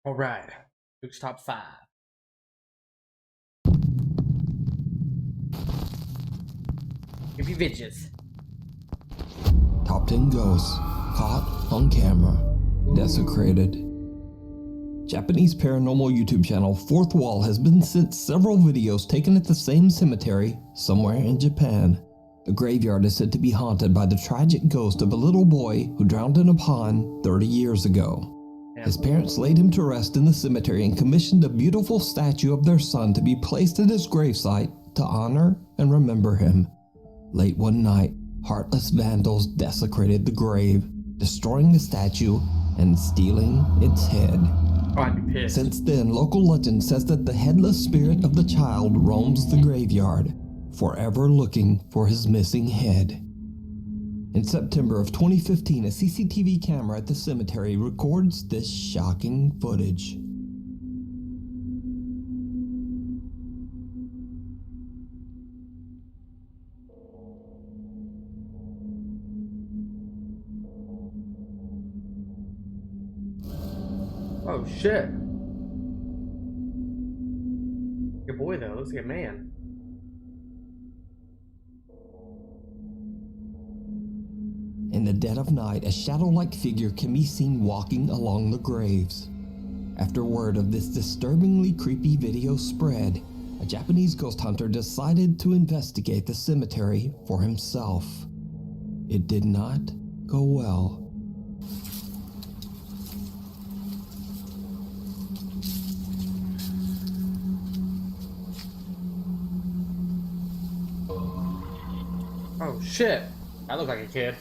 All right, Nuke's top 5. Creepy bitches. Top 10 ghosts caught on camera, desecrated. Japanese paranormal YouTube channel Fourth Wall has been sent several videos taken at the same cemetery somewhere in Japan. The graveyard is said to be haunted by the tragic ghost of a little boy who drowned in a pond 30 years ago. His parents laid him to rest in the cemetery and commissioned a beautiful statue of their son to be placed at his gravesite to honor and remember him. Late one night, heartless vandals desecrated the grave, destroying the statue and stealing its head. Oh, I'd be pissed. Since then, local legend says that the headless spirit of the child roams the graveyard, forever looking for his missing head. In September of 2015, a CCTV camera at the cemetery records this shocking footage. Oh shit. Good boy though, looks like a man. In the dead of night, a shadow-like figure can be seen walking along the graves. After word of this disturbingly creepy video spread, a Japanese ghost hunter decided to investigate the cemetery for himself. It did not go well. Oh shit. I look like a kid.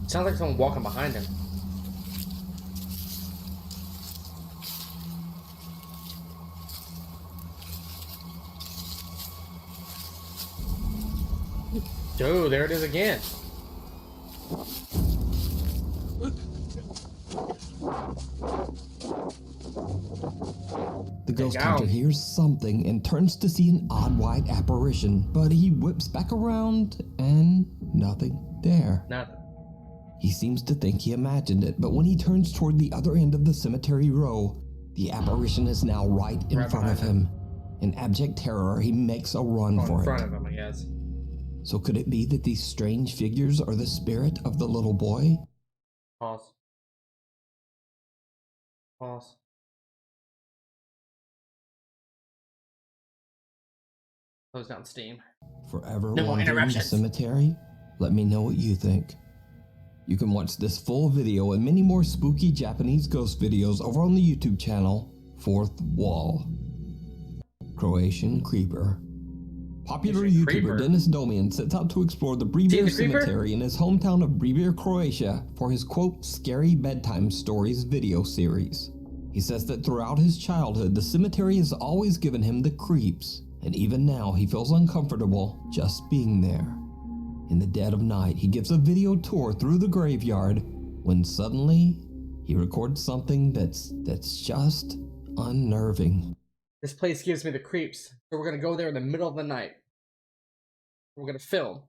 Sounds like someone walking behind him. Dude, there it is again. The ghost hunter hears something and turns to see an odd white apparition, but he whips back around and nothing there. Nothing. He seems to think he imagined it, but when he turns toward the other end of the cemetery row, the apparition is now right in front of him. In abject terror, he makes a run for it. In front of him, I guess. So could it be that these strange figures are the spirit of the little boy? Pause. Pause. Close down Steam. Forever No wandering the interruptions. cemetery? Let me know what you think. You can watch this full video and many more spooky Japanese ghost videos over on the YouTube channel Fourth Wall. Croatian Creeper. Popular YouTuber Dennis Domian sets out to explore the Bribir Cemetery in his hometown of Bribir, Croatia for his quote, scary bedtime stories video series. He says that throughout his childhood, the cemetery has always given him the creeps, and even now he feels uncomfortable just being there. In the dead of night, he gives a video tour through the graveyard when suddenly he records something that's just unnerving. This place gives me the creeps, so we're gonna go there in the middle of the night. We're gonna film.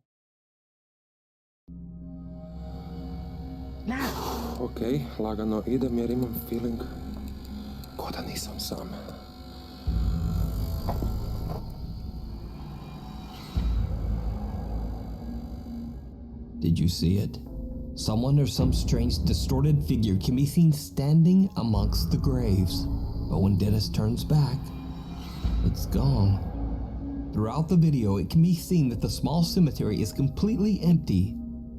Now! Okej, lagano idem jer imam feeling ko da nisam sam. Did you see it? Someone or some strange distorted figure can be seen standing amongst the graves. But when Dennis turns back, it's gone. Throughout the video, it can be seen that the small cemetery is completely empty,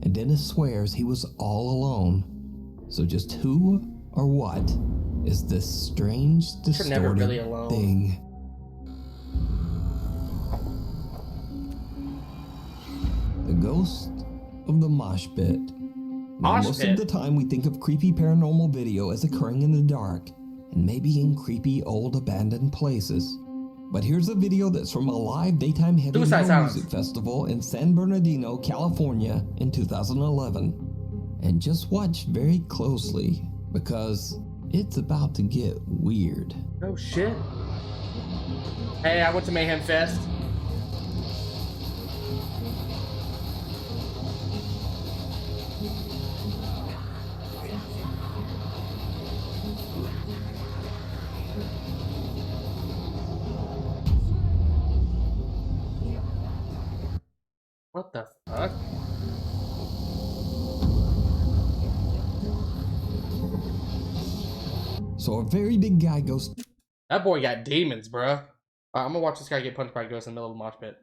and Dennis swears he was all alone. So just who or what is this strange, distorted thing? The ghost of the mosh pit. Now, most of the time we think of creepy paranormal video as occurring in the dark, and maybe in creepy old abandoned places. But here's a video that's from a live daytime heavy metal music festival in San Bernardino, California in 2011. And just watch very closely, because it's about to get weird. Oh shit. Hey, I went to Mayhem Fest. What the fuck? So a very big guy goes That boy got demons, bruh. I'm gonna watch this guy get punched by a ghost in the middle of a mosh pit.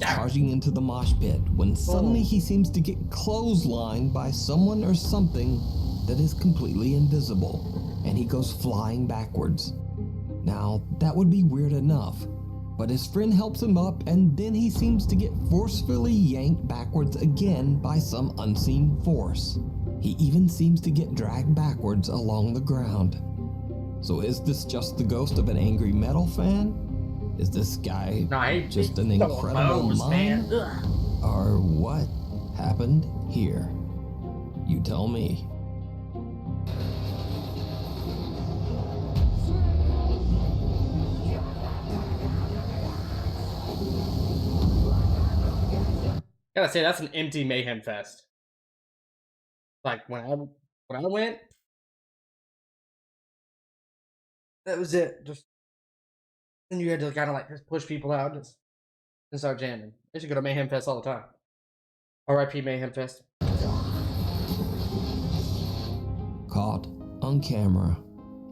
charging into the mosh pit when suddenly he seems to get clotheslined by someone or something that is completely invisible, and he goes flying backwards. Now, that would be weird enough, but his friend helps him up, and then he seems to get forcefully yanked backwards again by some unseen force. He even seems to get dragged backwards along the ground. So is this just the ghost of an angry metal fan? Is this guy just an incredible mime? Or what happened here? You tell me. Gotta say, that's an empty Mayhem Fest. Like when I went, that was it. Just then you had to kind of like just push people out and start jamming. I should go to Mayhem Fest all the time. R.I.P. Mayhem Fest. Caught on camera.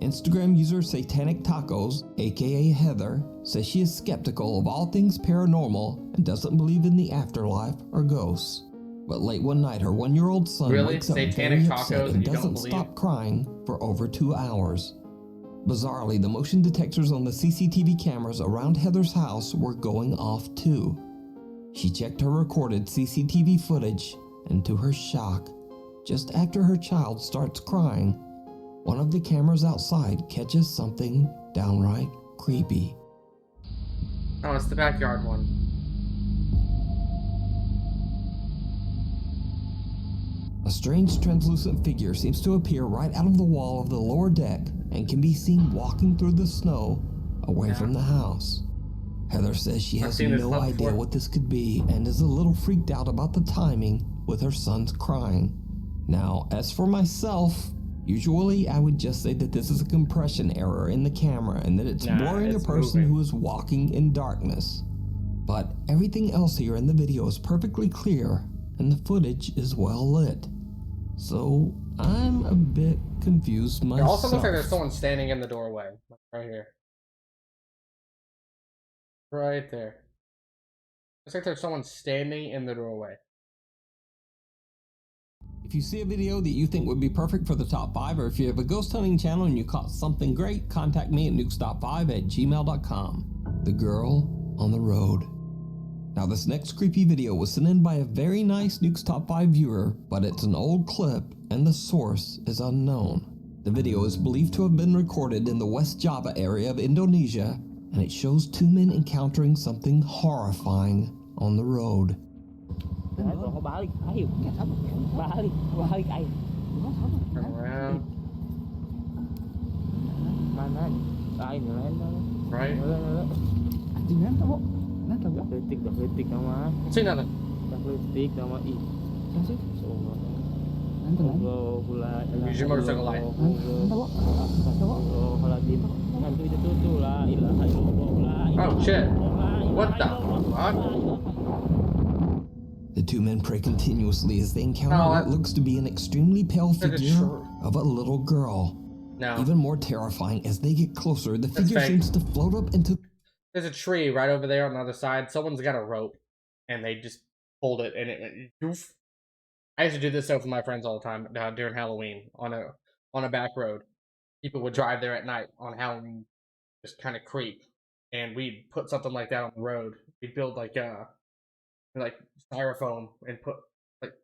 Instagram user Satanic Tacos, aka Heather, says she is skeptical of all things paranormal and doesn't believe in the afterlife or ghosts. But late one night, her 1-year-old son wakes up very upset and doesn't stop crying for over 2 hours. Bizarrely, the motion detectors on the CCTV cameras around Heather's house were going off too. She checked her recorded CCTV footage, and to her shock, just after her child starts crying, one of the cameras outside catches something downright creepy. Oh, it's the backyard one. A strange translucent figure seems to appear right out of the wall of the lower deck and can be seen walking through the snow away from the house. Heather says she has no idea what this could be and is a little freaked out about the timing with her son's crying. Now, as for myself, usually I would just say that this is a compression error in the camera and that it's blurring a person who is walking in darkness. But everything else here in the video is perfectly clear and the footage is well lit. So I'm a bit confused myself. It also looks like there's someone standing in the doorway. Right here. Right there. Looks like there's someone standing in the doorway. If you see a video that you think would be perfect for the top 5, or if you have a ghost hunting channel and you caught something great, contact me at nukestop5@gmail.com. The Girl on the Road. Now this next creepy video was sent in by a very nice Nuke's Top 5 viewer, but it's an old clip and the source is unknown. The video is believed to have been recorded in the West Java area of Indonesia, and it shows 2 men encountering something horrifying on the road. Turn around. Right? See nothing. Use your motorcycle light. Oh shit. What the fuck? The 2 men pray continuously as they encounter what looks to be an extremely pale figure of a little girl. No. Even more terrifying, as they get closer, the figure seems to float up into... There's a tree right over there on the other side. Someone's got a rope, and they just pulled it, and it oof. I used to do this stuff with my friends all the time during Halloween on a back road. People would drive there at night on Halloween, just kind of creep, and we'd put something like that on the road. We'd build like styrofoam and put like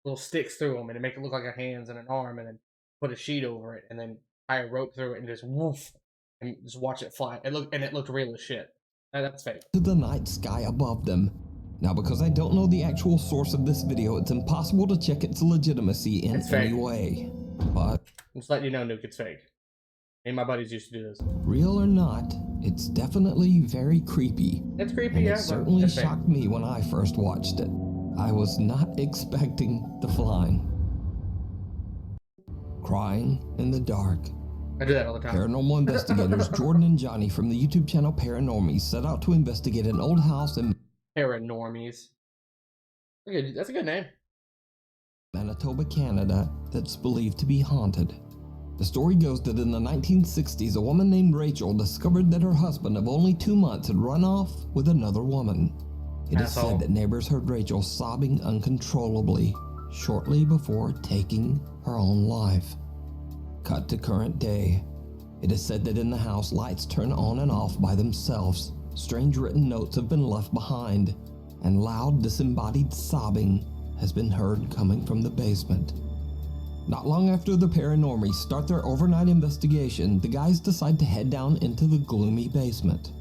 little sticks through them, and make it look like a hands and an arm, and then put a sheet over it, and then tie a rope through it, and just woof, and just watch it fly. It looked real as shit. That's fake. To the night sky above them. Now, because I don't know the actual source of this video, it's impossible to check its legitimacy in any way. But I'm just letting you know, Nuke, it's fake. Me and my buddies used to do this. Real or not, it's definitely very creepy. It's creepy, And yeah. it certainly That's fair. shocked me when I first watched it. I was not expecting the flying. Crying in the dark. I do that all the time. Paranormal investigators Jordan and Johnny from the YouTube channel Paranormies set out to investigate an old house in Paranormies. That's a good name. Manitoba, Canada, that's believed to be haunted. The story goes that in the 1960s, a woman named Rachel discovered that her husband of only 2 months had run off with another woman. It is Asshole. said that neighbors heard Rachel sobbing uncontrollably shortly before taking her own life. Cut to current day. It is said that in the house, lights turn on and off by themselves. Strange written notes have been left behind, and loud disembodied sobbing has been heard coming from the basement. Not long after the Paranormies start their overnight investigation, the guys decide to head down into the gloomy basement.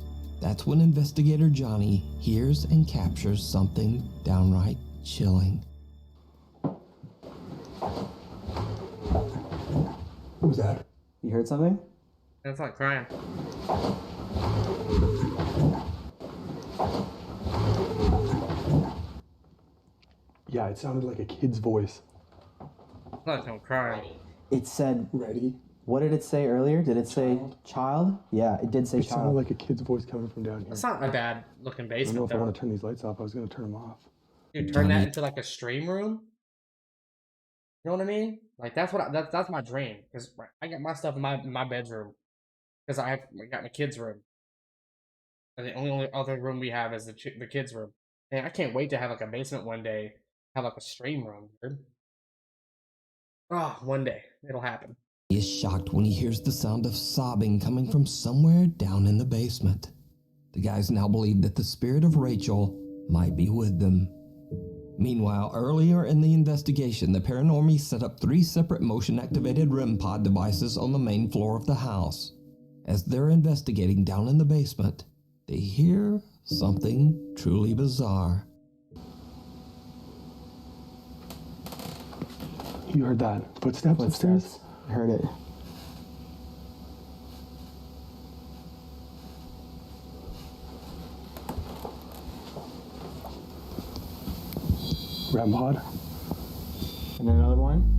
That's when investigator Johnny hears and captures something downright chilling. What was that? You heard something? That's like crying. Yeah, it sounded like a kid's voice. It's not like crying. It said, Ready? what did it say earlier? Did it say child? Yeah, it did say It sounded child. like a kid's voice coming from down here. It's not a bad looking I don't know basement if I though. want to turn these lights off. I was going to turn them off. Dude, turn that into like a stream room. You know what I mean? Like that's what that's my dream. Cause I got my stuff in my bedroom. Cause I got my kids' room. And the only other room we have is the kids' room. And I can't wait to have like a basement one day. Have like a stream room, dude. Oh, one day it'll happen. He is shocked when he hears the sound of sobbing coming from somewhere down in the basement. The guys now believe that the spirit of Rachel might be with them. Meanwhile, earlier in the investigation, the Paranormies set up 3 separate motion-activated REM pod devices on the main floor of the house. As they're investigating down in the basement, they hear something truly bizarre. You heard that? Footsteps upstairs? I heard it. REM pod? And then another one.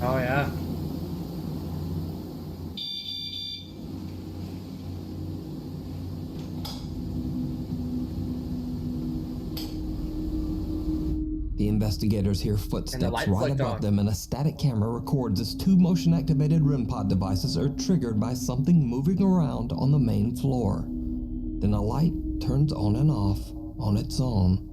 Oh yeah. The investigators hear footsteps light right flicked above on. them, and a static camera records as 2 motion-activated REM pod devices are triggered by something moving around on the main floor. Then a light turns on and off on its own.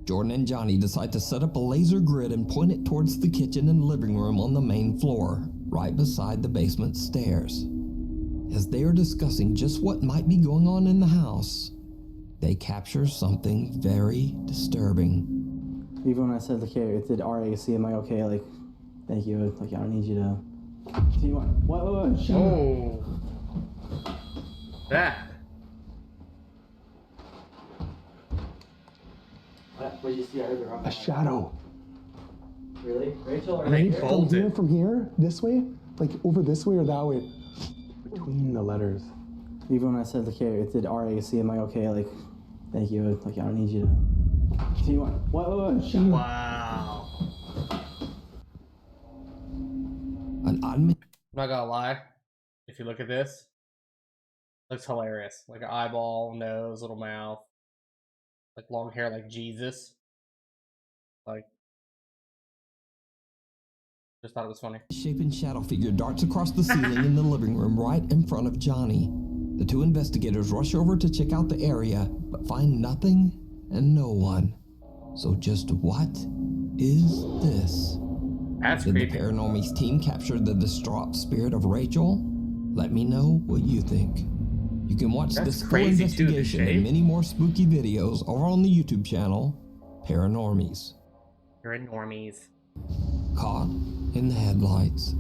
Jordan and Johnny decide to set up a laser grid and point it towards the kitchen and living room on the main floor, right beside the basement stairs. As they are discussing just what might be going on in the house, they capture something very disturbing. Even when I said, like, hey, it did RAC, am I okay? Like, thank you. Like, I don't need you to. Do you want? What? Shut up. Oh. That. What did you see? I heard the rock. A shadow. Really? Rachel? Or They Right from bolted. here, from here, this way, like over this way or that way, between the letters. Even when I said, like, hey, it did RAC, am I okay? Like, thank you. Like, I don't need you to. Do you want? What? Shut up. Wow. An odd I'm not gonna lie. If you look at this, looks hilarious. Like an eyeball, nose, little mouth, like long hair, like Jesus. Like, just thought it was funny. misshapen shadow figure darts across the ceiling in the living room right in front of Johnny. The 2 investigators rush over to check out the area, but find nothing and no one. So just what is this? That's Did the creepy. Paranormies team capture the distraught spirit of Rachel? Let me know what you think. You can watch That's this full crazy, dude, the investigation and shape. many more spooky videos over on the YouTube channel, Paranormies. You're in normies. Caught in the headlights.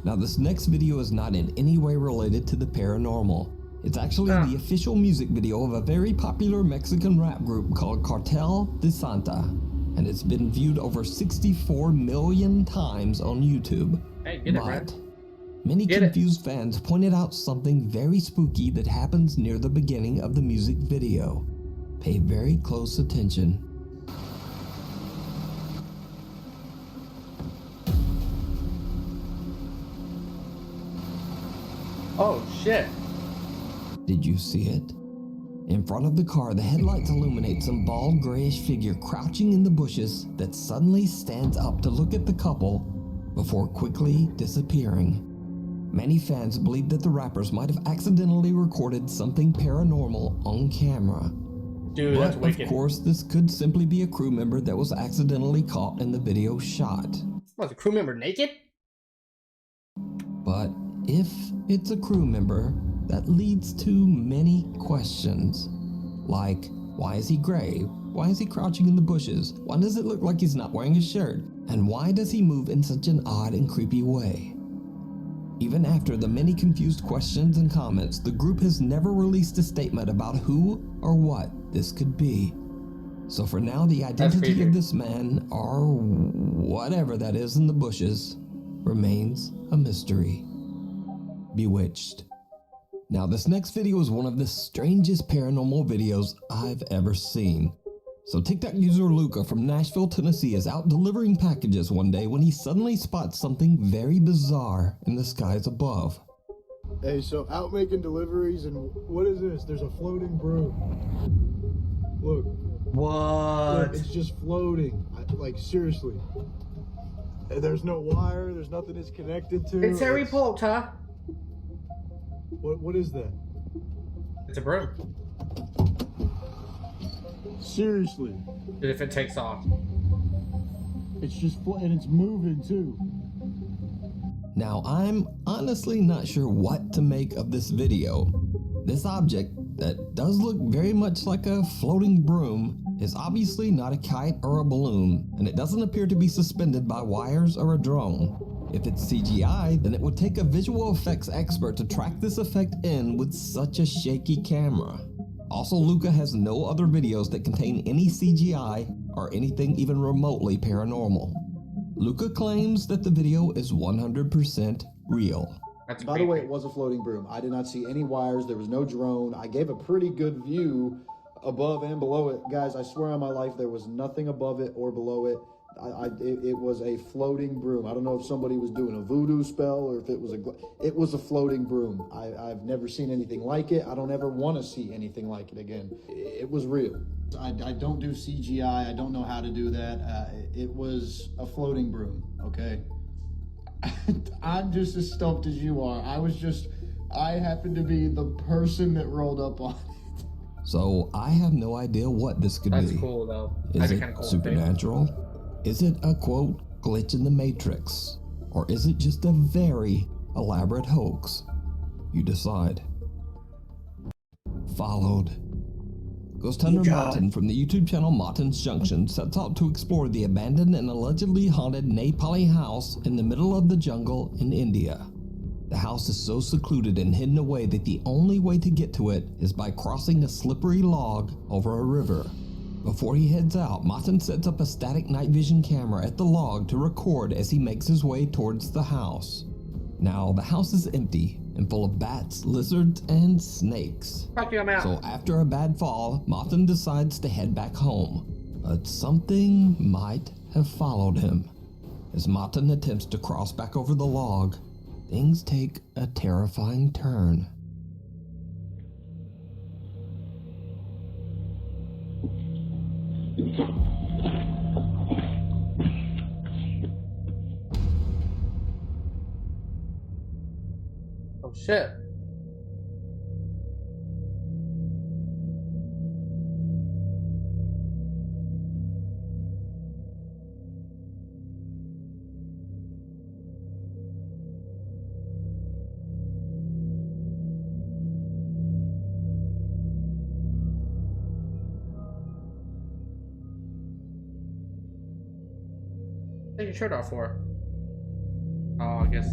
Now this next video is not in any way related to the paranormal. It's actually the official music video of a very popular Mexican rap group called Cartel de Santa, and it's been viewed over 64 million times on YouTube. Hey, get it, But Brad. many Get it. confused fans pointed out something very spooky that happens near the beginning of the music video. Pay very close attention. Oh, shit. Did you see it? In front of the car, the headlights illuminate some bald grayish figure crouching in the bushes that suddenly stands up to look at the couple before quickly disappearing. Many fans believe that the rappers might have accidentally recorded something paranormal on camera. Dude, that's But wicked. of course, this could simply be a crew member that was accidentally caught in the video shot. Was the crew member naked? But if it's a crew member, that leads to many questions. Like, why is he gray? Why is he crouching in the bushes? Why does it look like he's not wearing a shirt? And why does he move in such an odd and creepy way? Even after the many confused questions and comments, the group has never released a statement about who or what this could be. So for now, the identity creepy. of this man, or whatever that is in the bushes, remains a mystery. Bewitched. Now, this next video is one of the strangest paranormal videos I've ever seen. So TikTok user Luca from Nashville, Tennessee is out delivering packages one day when he suddenly spots something very bizarre in the skies above. Hey, so out making deliveries, and what is this? There's a floating broom. Look, What? it's just floating. Like, seriously. There's no wire, there's nothing it's connected to. It's Harry Potter. What is that? It's a broom. Seriously. Dude, if it takes off. It's just and it's moving too. Now, I'm honestly not sure what to make of this video. This object, that does look very much like a floating broom, is obviously not a kite or a balloon, and it doesn't appear to be suspended by wires or a drone. If it's CGI, then it would take a visual effects expert to track this effect in with such a shaky camera. Also, Luca has no other videos that contain any CGI or anything even remotely paranormal. Luca claims that the video is 100% real. That's By the way, it was a floating broom. I did not see any wires. There was no drone. I gave a pretty good view above and below it. Guys, I swear on my life, there was nothing above it or below it. It was a floating broom. I don't know if somebody was doing a voodoo spell or if it was a floating broom. I've never seen anything like it. I don't ever want to see anything like it again. It was real. I don't do CGI. I don't know how to do that. It was a floating broom, okay? I'm just as stumped as you are. I happened to be the person that rolled up on it. So I have no idea what this could That's be. cool, though. Is That'd it be kinda cool. supernatural? Is it a quote glitch in the Matrix? Or is it just a very elaborate hoax? You decide. Followed. Ghost Hunter Martin from the YouTube channel Martin's Junction sets out to explore the abandoned and allegedly haunted Nepali house in the middle of the jungle in India. The house is so secluded and hidden away that the only way to get to it is by crossing a slippery log over a river. Before he heads out, Martin sets up a static night vision camera at the log to record as he makes his way towards the house. Now, the house is empty and full of bats, lizards, and snakes. Fuck you, I'm out. So after a bad fall, Martin decides to head back home. But something might have followed him. As Martin attempts to cross back over the log, things take a terrifying turn. Oh, shit. Take your shirt off for. Oh, I guess.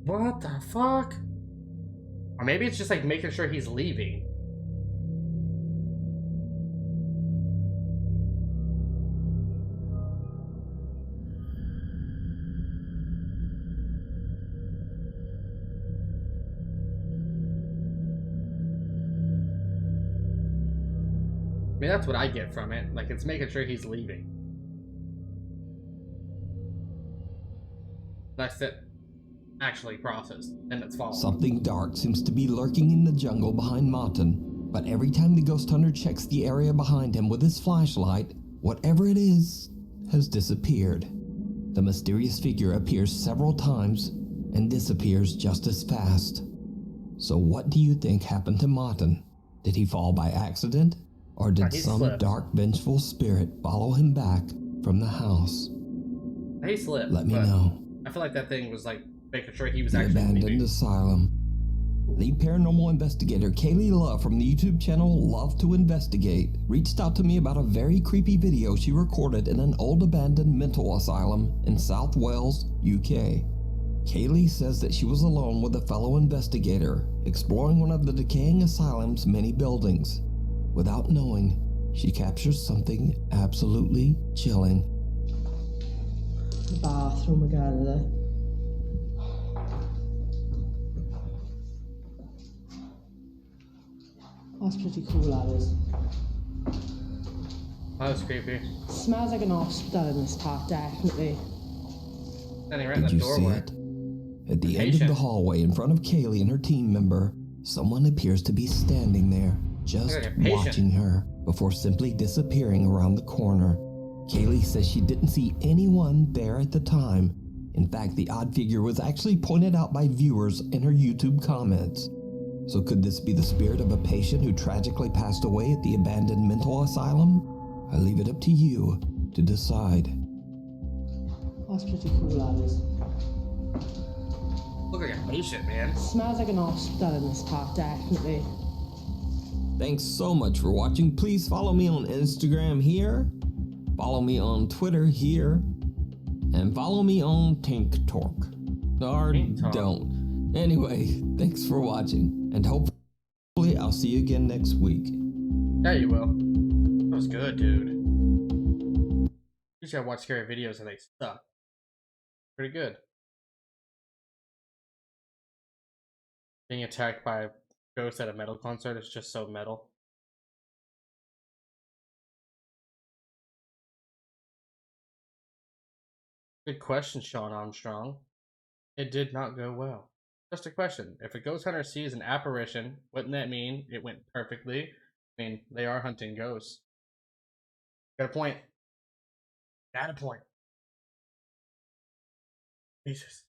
What the fuck? Or maybe it's just like making sure he's leaving. I mean, that's what I get from it. Like, it's making sure he's leaving. That's it. Actually processed, and it's following. Something dark seems to be lurking in the jungle behind Martin, but every time the ghost hunter checks the area behind him with his flashlight, whatever it is has disappeared. The mysterious figure appears several times and disappears just as fast. So what do you think happened to Martin? Did he fall by accident? Or did He some slipped. dark, vengeful spirit follow him back from the house? He slipped. Let me but know. I feel like that thing was like making sure he was The actually abandoned leaving. asylum. Lead paranormal investigator Kaylee Love from the YouTube channel Love to Investigate reached out to me about a very creepy video she recorded in an old abandoned mental asylum in South Wales, UK. Kaylee says that she was alone with a fellow investigator exploring one of the decaying asylum's many buildings. Without knowing, she captures something absolutely chilling. The bathroom again, there. That's pretty cool, that is. That was creepy. Smells like an hospital in this part, definitely. Standing right in Did the you see doorway. it? At the end of Patient. the hallway in front of Kaylee and her team member, someone appears to be standing there, just Look at your patient. watching her, before simply disappearing around the corner. Kaylee says she didn't see anyone there at the time. In fact, the odd figure was actually pointed out by viewers in her YouTube comments. So could this be the spirit of a patient who tragically passed away at the abandoned mental asylum? I leave it up to you to decide. That's pretty cool, that is. Look like a patient, man. Smells like an hospital in this part, definitely. Thanks so much for watching. Please follow me on Instagram here, follow me on Twitter here, and follow me on TikTok. Or TikTok. don't. Anyway, thanks for watching, and hopefully I'll see you again next week. Yeah, you will. That was good, dude. Usually I watch scary videos and they suck. Pretty good. Being attacked by a ghost at a metal concert is just so metal. Good question, Sean Armstrong. It did not go well. Just a question. If a ghost hunter sees an apparition, wouldn't that mean it went perfectly? I mean, they are hunting ghosts. Got a point. Got a point. Jesus.